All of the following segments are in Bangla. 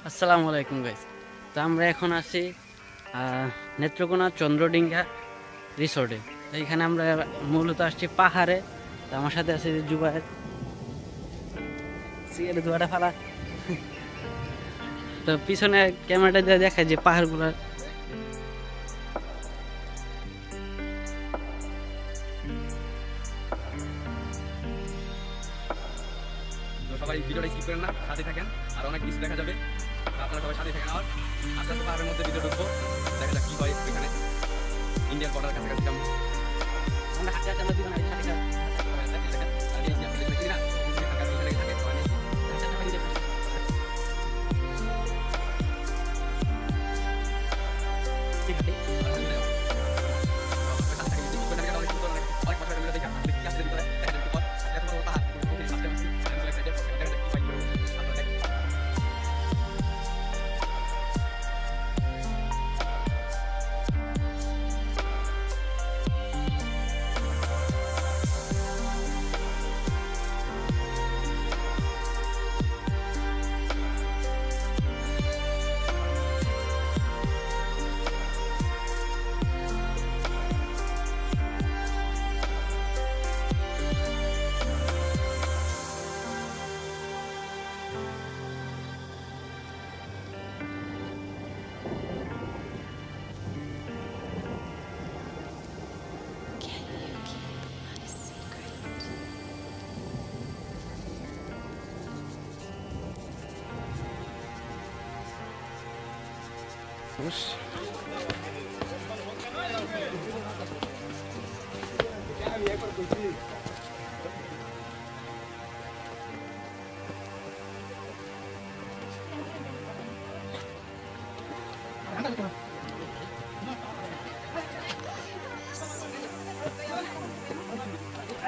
আসসালামু আলাইকুম গাইস। তো আমরা এখন আছি নেত্রকোনা চন্দ্রডিঙ্গা রিসোর্টে। তো এখানে আমরা মূলত আসছি পাহাড়ে। তো আমার সাথে আছে জুবাইর, সিগারেট ধোয়াটা ফালা। তো পিছনে ক্যামেরাটা দিয়ে দেখায় যে পাহাড়গুলো। তো সবাই ভিডিওটা স্কিপ করেন না, সাথে থাকেন, আর অনেক কিছু দেখা যাবে। আপনারা সবাই সাথে থাকেন। আর আস্তে আস্তে পাহাড়ের মধ্যে ভিডিও ঢুকবো, দেখা যাক কি হয় এখানে। ইন্ডিয়ান বর্ডার কাছাকাছি আমরা হাঁটতে হাঁটতে আমরা দুজন সাথে থাকেন। আর এই যে আমরা দেখি না, এখানে থাকে ঠিক আছে।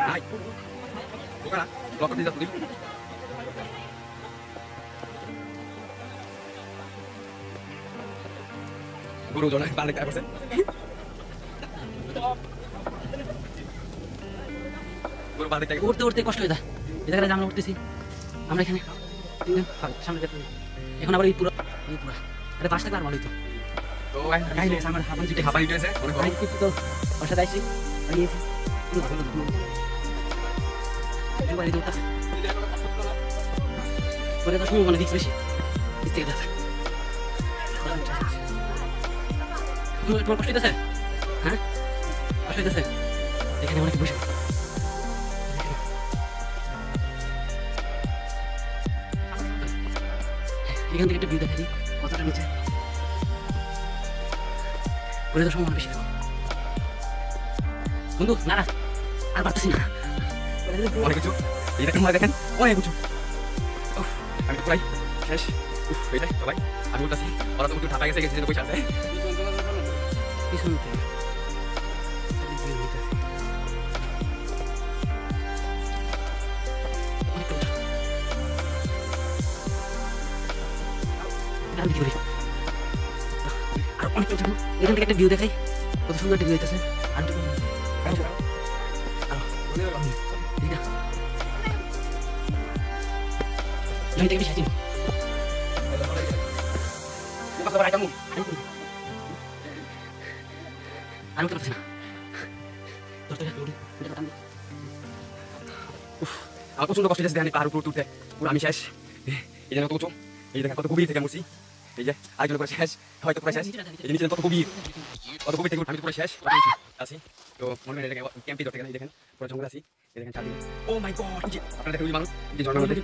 Hai, bukan lah, blok di satu dulu. Guru jangan balik kayak persen. Guru balik kayak. উঠতে উঠতে কষ্ট হয়ে যায়। এই জায়গাটা আমরা উঠতেছি, আমরা এখানে সামনে যেতে এখন আবার এই পুরো এটা পাশ থাকলে আর ভালোই তো। তো কাই লেগে আমার হাফান জিটে হাফান ইটেছে অনেক বড়। কিন্তু তো বসে যাইছি দাঁড়িয়েছি পুরো ভালো জুবাইর দৌড়টা পরে তো সময় মানে রিক্স বেশি থেকে দেখা তোমার কষ্ট হইতেছে? হ্যাঁ কষ্ট হইতেছে? এখানে অনেক বসে এখান থেকে একটা ভিউ দেখা দিই কতটা নিচে পরে তো সময় বেশি দেখো বন্ধু। না না আর পারতেছি না, অনেক কিছু এই দেখেন দেখেন অনেক কিছু। আমি তো প্রায় শেষ। এইটাই সবাই আমি উঠতেছি, ওরা তো ঢাকা গেছে গেছে পয়সা আছে পিছন থেকে আর অনেক এখান থেকে একটা ভিউ দেখাই কত সুন্দর একটা ভিউ হইতেছে। আর আমি দেখবি সাথে আমি করছি না আমার প্রচন্ড কষ্ট হচ্ছে, পাহাড় উপর তুলতে পুরো আমি শেষ। এই জন্য তো উঁচু, এই দেখেন কত গভীর থেকে মরছি। এই যে আরেকজন করে শেষ, হয়তো প্রায় শেষ। এই জিনিস কত গভীর থেকে আমি তো পুরো শেষ আছি। তো মনে হয় এটাকে ক্যাম্পে ধরতে গেলে এই দেখেন পুরো জঙ্গল আছি। এই দেখেন চারদিকে ও মাই গড, আপনারা দেখেন ওই মানুষ এই যে ঝর্ণার মধ্যে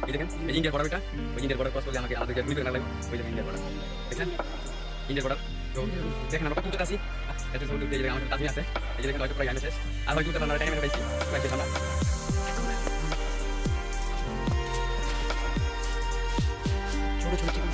এই দেখেন এই ইন্ডিয়ার বর্ডার, ওই ইন্ডিয়ার বর্ডার ক্রস করলে আমাকে আলাদা গুলি করে না লাগবে। ওই দেখেন ইন্ডিয়ার বর্ডার, দেখেন ইন্ডিয়ার বর্ডার। তো দেখেন আমরা কত উঁচুতে আছি, এত উঁচু এই আমার কাছে আছে। এই যে দেখেন হয়তো প্রায় আমি শেষ, আর হয়তো আমরা টাইমে পাইছি প্রায় শেষ আমরা। ছোট ছোট